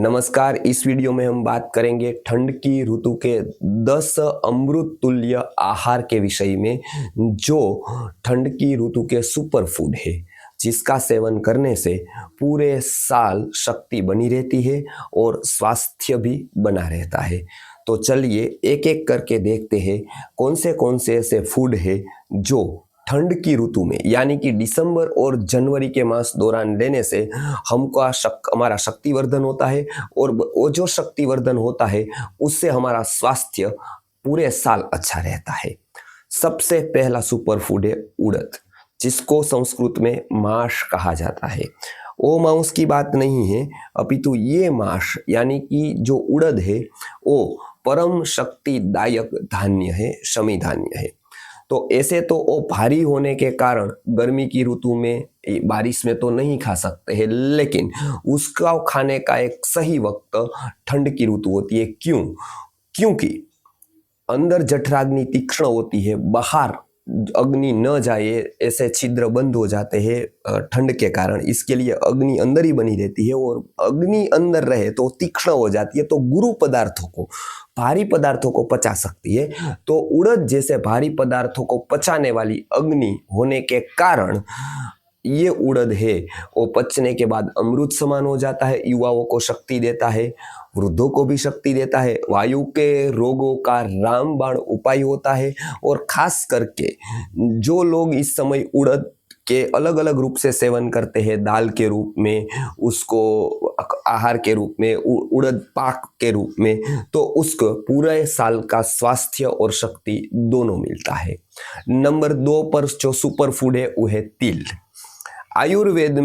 नमस्कार। इस वीडियो में हम बात करेंगे ठंड की ऋतु के 10 अमृत तुल्य आहार के विषय में, जो ठंड की ऋतु के सुपर फूड है, जिसका सेवन करने से पूरे साल शक्ति बनी रहती है और स्वास्थ्य भी बना रहता है। तो चलिए एक एक करके देखते हैं कौन से ऐसे फूड है जो ठंड की ऋतु में यानी कि दिसंबर और जनवरी के मास दौरान लेने से हमारा शक्तिवर्धन होता है, और वो जो शक्तिवर्धन होता है उससे हमारा स्वास्थ्य पूरे साल अच्छा रहता है। सबसे पहला सुपर फूड है उड़द, जिसको संस्कृत में माश कहा जाता है। वो मांस की बात नहीं है, अपितु ये माश यानी कि जो उड़द है वो परम शक्तिदायक धान्य है, शमी धान्य है। तो ऐसे तो वो भारी होने के कारण गर्मी की ऋतु में, बारिश में तो नहीं खा सकते हैं, लेकिन उसका खाने का एक सही वक्त ठंड की ऋतु होती है। क्योंकि अंदर जठराग्नि तीक्ष्ण होती है, बाहर अग्नि न जाए ऐसे छिद्र बंद हो जाते हैं ठंड के कारण। इसके लिए अग्नि अंदर ही बनी रहती है, और अग्नि अंदर रहे तो तीक्ष्ण हो जाती है, तो गुरु पदार्थों को, भारी पदार्थों को पचा सकती है। तो उड़द जैसे भारी पदार्थों को पचाने वाली अग्नि होने के कारण ये उड़द है वो पचने के बाद अमृत समान हो जाता है, युवाओं को शक्ति देता है, वृद्धों को भी शक्ति देता है, वायु के रोगों का रामबाण उपाय होता है। और खास करके जो लोग इस समय उड़द के अलग अलग रूप से सेवन करते हैं, दाल के रूप में, उसको आहार के रूप में, उड़द पाक के रूप में, तो उसको पूरे साल का स्वास्थ्य और शक्ति दोनों मिलता है। नंबर 2 पर जो सुपर फूड है वो है तिल। आयुर्वेद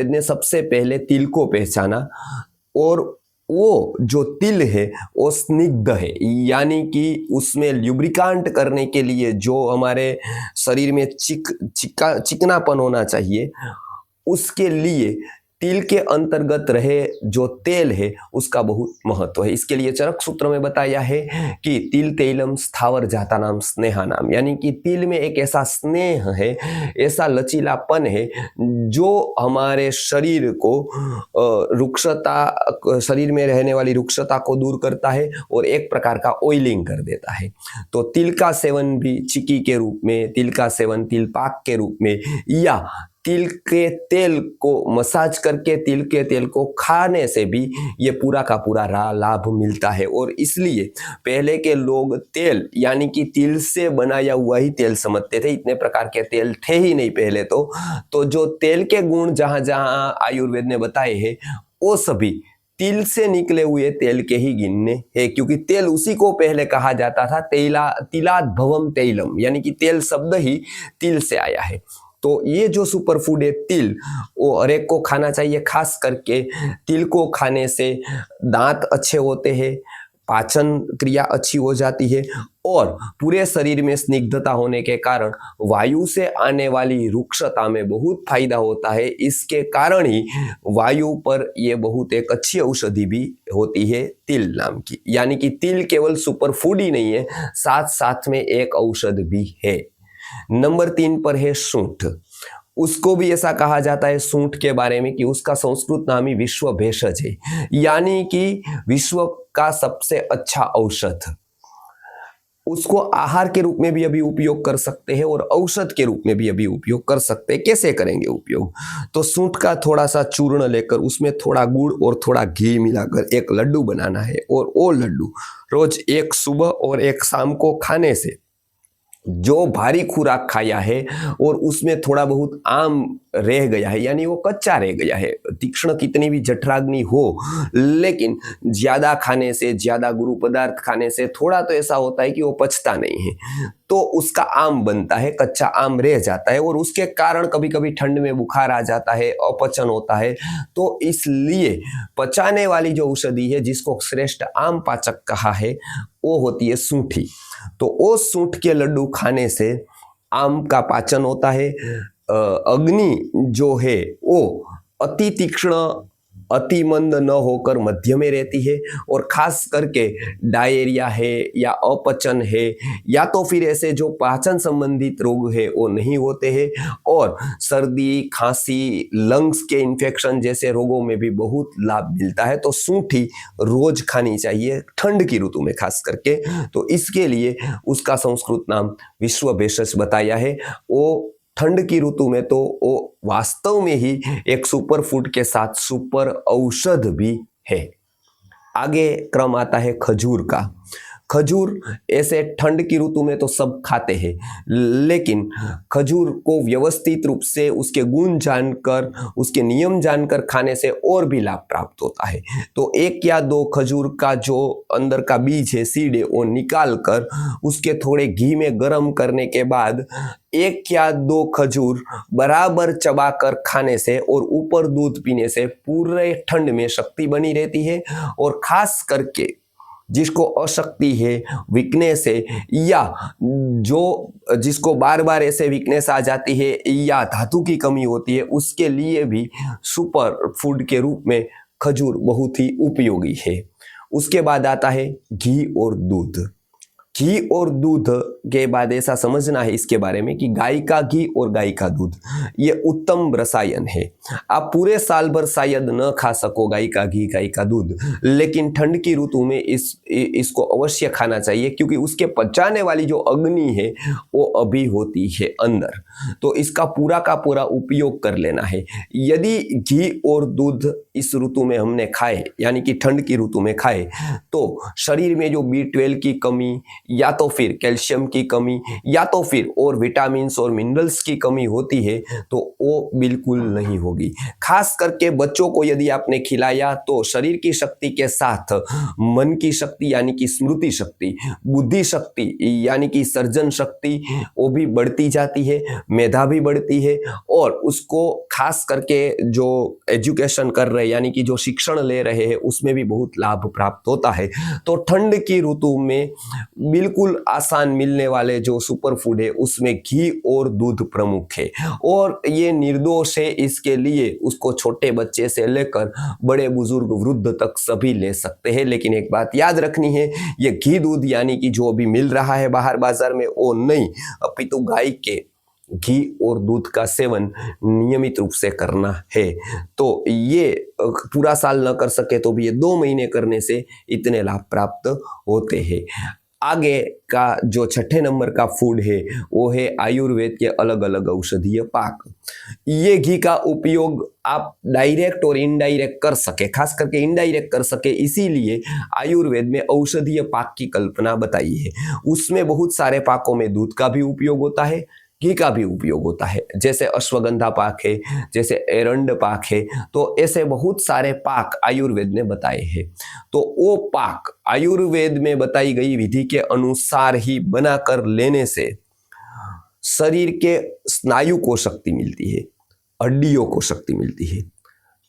ने सबसे पहले तिल को पहचाना, और वो जो तिल है वो स्निग्ध है, यानी कि उसमें ल्यूब्रिकांट करने के लिए जो हमारे शरीर में चिकनापन होना चाहिए, उसके लिए तिल के अंतर्गत रहे जो तेल है उसका बहुत महत्व है। इसके लिए चरक सूत्र में बताया है कि तिल तेलम स्थावर जातानाम स्नेहानाम, यानी कि तिल में एक ऐसा स्नेह है, ऐसा लचीलापन है जो हमारे शरीर को रुक्षता, शरीर में रहने वाली रुक्षता को दूर करता है और एक प्रकार का ऑयलिंग कर देता है। तो तिल का सेवन भी चिक्की के रूप में, तिल का सेवन तिल पाक के रूप में, या तिल के तेल को मसाज करके तिल के तेल को खाने से भी ये पूरा का पूरा लाभ मिलता है। और इसलिए पहले के लोग तेल यानी कि तिल से बनाया हुआ ही तेल समझते थे, इतने प्रकार के तेल थे ही नहीं पहले तो जो तेल के गुण जहां जहां आयुर्वेद ने बताए हैं वो सभी तिल से निकले हुए तेल के ही गिनने हैं, क्योंकि तेल उसी को पहले कहा जाता था तिलाद भवम तैलम, यानी कि तेल शब्द ही तिल से आया है। तो ये जो सुपर फूड है तिल, वो हर एक को खाना चाहिए। खास करके तिल को खाने से दांत अच्छे होते हैं, पाचन क्रिया अच्छी हो जाती है, और पूरे शरीर में स्निग्धता होने के कारण वायु से आने वाली रुक्षता में बहुत फायदा होता है। इसके कारण ही वायु पर ये बहुत एक अच्छी औषधि भी होती है तिल नाम की, यानी कि तिल केवल सुपर फूड ही नहीं है, साथ साथ में एक औषध भी है। नंबर 3 पर है सूंठ। उसको भी ऐसा कहा जाता है सूंठ के बारे में कि उसका संस्कृत नाम ही विश्व भेषज है, यानी कि विश्व का सबसे अच्छा औषध। उसको आहार के रूप में भी अभी उपयोग कर सकते हैं और औषध के रूप में भी अभी उपयोग कर सकते हैं। कैसे करेंगे उपयोग? तो सूंठ का थोड़ा सा चूर्ण लेकर उसमें थोड़ा गुड़ और थोड़ा घी मिलाकर एक लड्डू बनाना है, और वो लड्डू रोज एक सुबह और एक शाम को खाने से जो भारी खुराक खाया है और उसमें थोड़ा बहुत आम रह गया है, यानी वो कच्चा रह गया है, तीक्ष्ण कितनी भी जठराग्नि हो, लेकिन ज्यादा खाने से, ज्यादा गुरु पदार्थ खाने से थोड़ा तो ऐसा होता है कि वो पचता नहीं है, तो उसका आम बनता है, कच्चा आम रह जाता है, और उसके कारण कभी कभी ठंड में बुखार आ जाता है, अपचन होता है। तो इसलिए पचाने वाली जो औषधि है, जिसको श्रेष्ठ आम पाचक कहा है, वो होती है सूंठी। तो वो सूंठ के लड्डू खाने से आम का पाचन होता है, अग्नि जो है वो अति तीक्ष्ण अति मंद न होकर मध्य में रहती है और खास करके डायरिया है या अपचन है या तो फिर ऐसे जो पाचन संबंधित रोग है वो नहीं होते हैं और सर्दी खांसी लंग्स के इन्फेक्शन जैसे रोगों में भी बहुत लाभ मिलता है। तो सूंठी रोज खानी चाहिए ठंड की ऋतु में खास करके। तो इसके लिए उसका संस्कृत नाम विश्व भेषज बताया है। वो ठंड की ऋतु में तो वो वास्तव में ही एक सुपर फूड के साथ सुपर औषध भी है। आगे क्रम आता है खजूर का। खजूर ऐसे ठंड की ऋतु में तो सब खाते हैं, लेकिन खजूर को व्यवस्थित रूप से उसके गुण जानकर उसके नियम जानकर खाने से और भी लाभ प्राप्त होता है। तो एक या दो खजूर का जो अंदर का बीज है सीड है वो निकाल कर उसके थोड़े घी में गर्म करने के बाद एक या दो खजूर बराबर चबाकर खाने से और ऊपर दूध पीने से पूरे ठंड में शक्ति बनी रहती है। और खास करके जिसको अशक्ति है वीकनेस है या जो जिसको बार बार ऐसे वीकनेस आ जाती है या धातु की कमी होती है उसके लिए भी सुपर फूड के रूप में खजूर बहुत ही उपयोगी है। उसके बाद आता है घी और दूध। घी और दूध के बाद ऐसा समझना है इसके बारे में कि गाय का घी और गाय का दूध ये उत्तम रसायन है। आप पूरे साल भर शायद न खा सको गाय का घी गाय का दूध, लेकिन ठंड की ऋतु में इसको अवश्य खाना चाहिए क्योंकि उसके पचाने वाली जो अग्नि है वो अभी होती है अंदर। तो इसका पूरा का पूरा उपयोग कर लेना है। यदि घी और दूध इस ऋतु में हमने खाए यानी कि ठंड की ऋतु में खाए तो शरीर में जो B12 की कमी या तो फिर कैल्शियम की कमी या तो फिर और विटामिन और मिनरल्स की कमी होती है तो वो बिल्कुल नहीं होगी। खास करके बच्चों को यदि आपने खिलाया तो शरीर की शक्ति के साथ मन की शक्ति यानी कि स्मृति शक्ति, बुद्धि शक्ति यानी कि सर्जन शक्ति वो भी बढ़ती जाती है, मेधा भी बढ़ती है और उसको खास करके जो एजुकेशन कर रहे यानी कि जो शिक्षण ले रहे हैं उसमें भी बहुत लाभ प्राप्त होता है। तो ठंड की ऋतु में बिल्कुल आसान मिलने वाले जो सुपर फूड है उसमें घी और दूध प्रमुख है और ये निर्दोष है। इसके लिए उसको छोटे बच्चे से लेकर बड़े बुजुर्ग वृद्ध तक सभी ले सकते हैं। लेकिन एक बात याद रखनी है, ये घी दूध यानी कि जो अभी मिल रहा है बाहर बाजार में वो नहीं, अपितु गाय के घी और दूध का सेवन नियमित रूप से करना है। तो ये पूरा साल न कर सके तो भी ये 2 महीने करने से इतने लाभ प्राप्त होते हैं। आगे का जो छठे नंबर का फूड है वो है आयुर्वेद के अलग अलग औषधीय पाक। ये घी का उपयोग आप डायरेक्ट और इनडायरेक्ट कर सके, खास करके इनडायरेक्ट कर सके, इसीलिए आयुर्वेद में औषधीय पाक की कल्पना बताई है। उसमें बहुत सारे पाकों में दूध का भी उपयोग होता है, घी का भी उपयोग होता है, जैसे अश्वगंधा पाक है, जैसे एरंड पाक है। तो ऐसे बहुत सारे पाक आयुर्वेद ने बताए हैं। तो वो पाक आयुर्वेद में बताई गई विधि के अनुसार ही बनाकर लेने से शरीर के स्नायु को शक्ति मिलती है, हड्डियों को शक्ति मिलती है,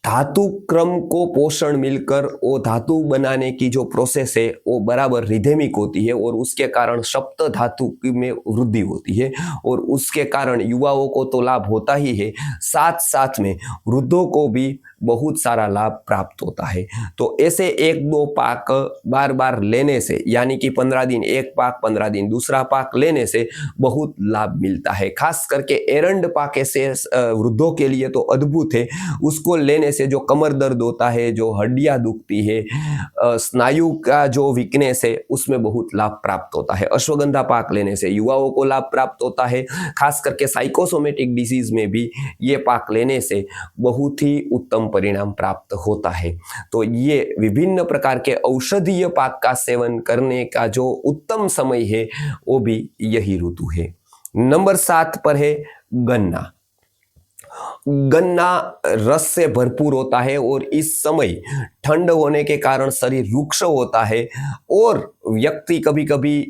धातु क्रम को पोषण मिलकर वो धातु बनाने की जो प्रोसेस है वो बराबर रिधेमिक होती है और उसके कारण सप्त धातु में वृद्धि होती है और उसके कारण युवाओं को तो लाभ होता ही है, साथ साथ में वृद्धों को भी बहुत सारा लाभ प्राप्त होता है। तो ऐसे 1-2 पाक बार बार लेने से यानी कि 15 दिन एक पाक 15 दिन दूसरा पाक लेने से बहुत लाभ मिलता है। खास करके एरंड पाक ऐसे वृद्धों के लिए तो अद्भुत है। उसको लेने से जो कमर दर्द होता है, जो हड्डियां दुखती है, स्नायु का जो वीकनेस है उसमें बहुत लाभ प्राप्त होता है। अश्वगंधा पाक लेने से युवाओं को लाभ प्राप्त होता है। खास करके साइकोसोमेटिक डिजीज में भी ये पाक लेने से बहुत ही उत्तम परिणाम प्राप्त होता है। तो ये विभिन्न प्रकार के औषधीय पाक का सेवन करने का जो उत्तम समय है वो भी यही ऋतु है। नंबर 7 पर है गन्ना। गन्ना रस से भरपूर होता है और इस समय ठंड होने के कारण शरीर रुक्ष होता है और व्यक्ति कभी कभी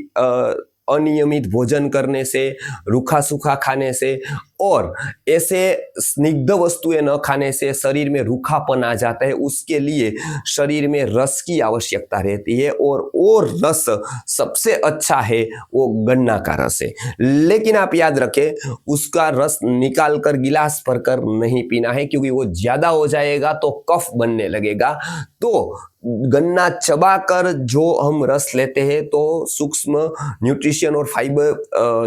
अनियमित भोजन करने से, रूखा सूखा खाने से और ऐसे स्निग्ध वस्तुएं न खाने से शरीर में रूखापन आ जाता है, उसके लिए शरीर में रस की आवश्यकता रहती है और वो रस सबसे अच्छा है वो गन्ना का रस है। लेकिन आप याद रखें उसका रस निकाल कर गिलास भरकर नहीं पीना है, क्योंकि वो ज्यादा हो जाएगा तो कफ बनने लगेगा। तो गन्ना चबाकर जो हम रस लेते हैं तो सूक्ष्म न्यूट्रिशन और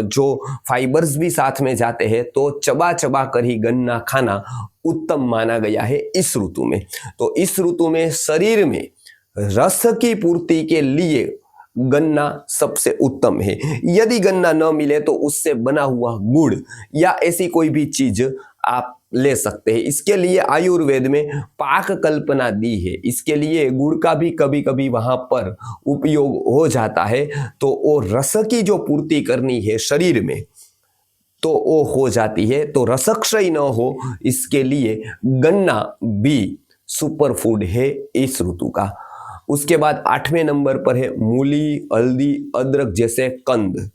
जो फाइबर्स भी साथ में जाते हैं, तो चबा चबा कर ही गन्ना खाना उत्तम माना गया है इस ऋतु में। तो इस ऋतु में शरीर में रस की पूर्ति के लिए गन्ना सबसे उत्तम है। यदि गन्ना न मिले तो उससे बना हुआ गुड़ या ऐसी कोई भी चीज आप ले सकते हैं। इसके लिए आयुर्वेद में पाक कल्पना दी है, इसके लिए गुड़ का भी कभी कभी वहां पर उपयोग हो जाता है। तो वो रस की जो पूर्ति करनी है शरीर में तो वो हो जाती है। तो रसक्षय न हो इसके लिए गन्ना भी सुपर फूड है इस ऋतु का। उसके बाद 8वें नंबर पर है मूली, हल्दी, अदरक जैसे कंद।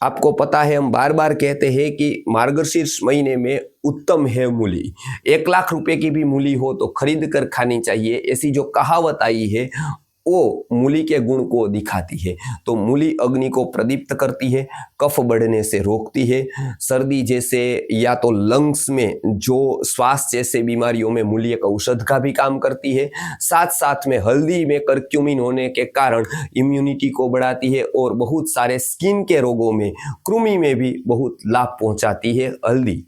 आपको पता है हम बार बार कहते हैं कि मार्गशीर्ष महीने में उत्तम है मूली। 1 लाख रुपए की भी मूली हो तो खरीद कर खानी चाहिए, ऐसी जो कहावत आई है वो मूली के गुण को दिखाती है। तो मूली अग्नि को प्रदीप्त करती है, कफ बढ़ने से रोकती है, सर्दी जैसे या तो लंग्स में जो श्वास जैसे बीमारियों में मूली एक औषध का भी काम करती है। साथ साथ में हल्दी में करक्यूमिन होने के कारण इम्यूनिटी को बढ़ाती है और बहुत सारे स्किन के रोगों में, कृमि में भी बहुत लाभ पहुंचाती है हल्दी।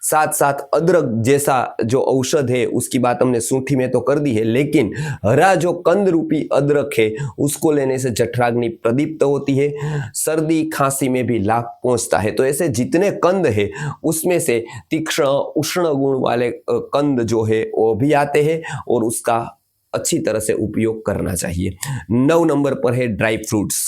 साथ साथ अदरक जैसा जो औषध है उसकी बात हमने सूंठी में तो कर दी है, लेकिन हरा जो कंद रूपी अदरक है उसको लेने से जठराग्नि प्रदीप्त होती है, सर्दी खांसी में भी लाभ पहुंचता है। तो ऐसे जितने कंद है उसमें से तीक्ष्ण उष्ण गुण वाले कंद जो है वो भी आते हैं और उसका अच्छी तरह से उपयोग करना चाहिए। 9 नंबर पर है ड्राई फ्रूट्स।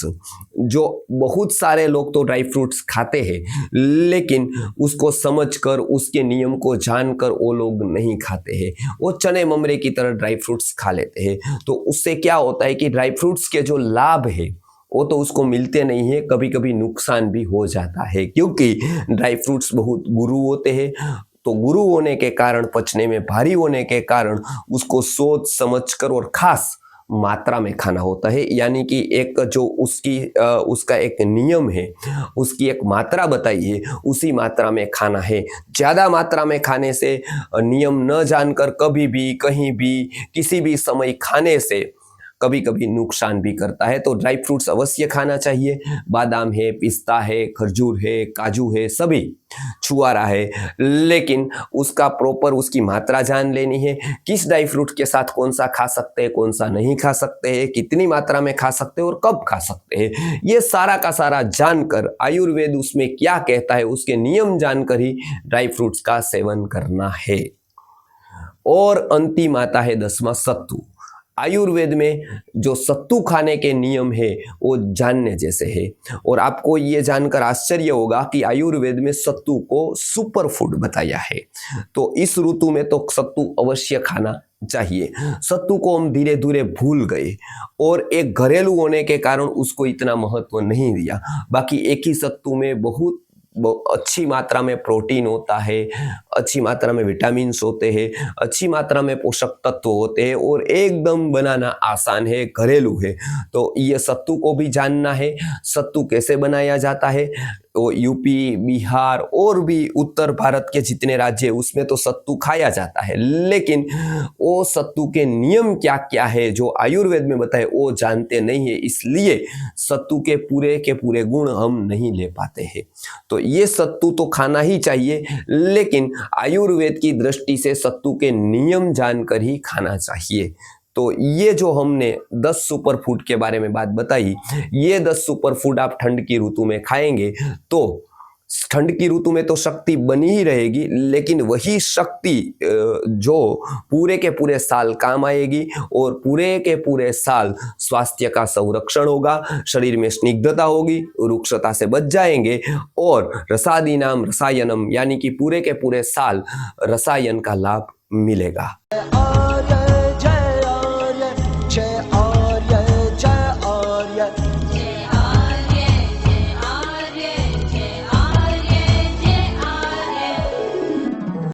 जो बहुत सारे लोग तो ड्राई फ्रूट्स खाते हैं लेकिन उसको समझकर उसके नियम को जानकर वो लोग नहीं खाते हैं, वो चने ममरे की तरह ड्राई फ्रूट्स खा लेते हैं। तो उससे क्या होता है कि ड्राई फ्रूट्स के जो लाभ है वो तो उसको मिलते नहीं है, कभी कभी नुकसान भी हो जाता है, क्योंकि ड्राई फ्रूट्स बहुत गुरु होते हैं। तो गुरु होने के कारण, पचने में भारी होने के कारण उसको सोच समझकर और खास मात्रा में खाना होता है। यानी कि एक जो उसका एक नियम है, उसकी एक मात्रा बताई है, उसी मात्रा में खाना है। ज्यादा मात्रा में खाने से, नियम न जानकर कभी भी कहीं भी किसी भी समय खाने से कभी कभी नुकसान भी करता है। तो ड्राई फ्रूट्स अवश्य खाना चाहिए। बादाम है, पिस्ता है, खजूर है, काजू है, सभी छुआरा है, लेकिन उसका प्रॉपर उसकी मात्रा जान लेनी है। किस ड्राई फ्रूट के साथ कौन सा खा सकते हैं, कौन सा नहीं खा सकते हैं, कितनी मात्रा में खा सकते हैं और कब खा सकते हैं, ये सारा का सारा जानकर, आयुर्वेद उसमें क्या कहता है उसके नियम जानकर ही ड्राई फ्रूट्स का सेवन करना है। और अंतिम आता है 10वां सत्तू। आयुर्वेद में जो सत्तू खाने के नियम है वो जानने जैसे है। और आपको ये जानकर आश्चर्य होगा कि आयुर्वेद में सत्तू को सुपर फूड बताया है। तो इस ऋतु में तो सत्तू अवश्य खाना चाहिए। सत्तू को हम धीरे धीरे भूल गए और एक घरेलू होने के कारण उसको इतना महत्व नहीं दिया। बाकी एक ही सत्तू में बहुत अच्छी मात्रा में प्रोटीन होता है, अच्छी मात्रा में विटामिन होते हैं, अच्छी मात्रा में पोषक तत्व होते हैं और एकदम बनाना आसान है, घरेलू है। तो ये सत्तू को भी जानना है। सत्तू कैसे बनाया जाता है, तो यूपी, बिहार और भी उत्तर भारत के जितने राज्य है उसमें तो सत्तू खाया जाता है, लेकिन वो सत्तू के नियम क्या क्या है जो आयुर्वेद में बताए वो जानते नहीं है, इसलिए सत्तू के पूरे गुण हम नहीं ले पाते हैं। तो ये सत्तू तो खाना ही चाहिए, लेकिन आयुर्वेद की दृष्टि से सत्तू के नियम जानकर ही खाना चाहिए। तो ये जो हमने 10 सुपर फूड के बारे में बात बताई, ये 10 सुपर फूड आप ठंड की ऋतु में खाएंगे तो ठंड की ऋतु में तो शक्ति बनी ही रहेगी, लेकिन वही शक्ति जो पूरे के पूरे साल काम आएगी और पूरे के पूरे साल स्वास्थ्य का संरक्षण होगा, शरीर में स्निग्धता होगी, रुक्षता से बच जाएंगे और रसादीनाम रसायनम यानी कि पूरे के पूरे साल रसायन का लाभ मिलेगा।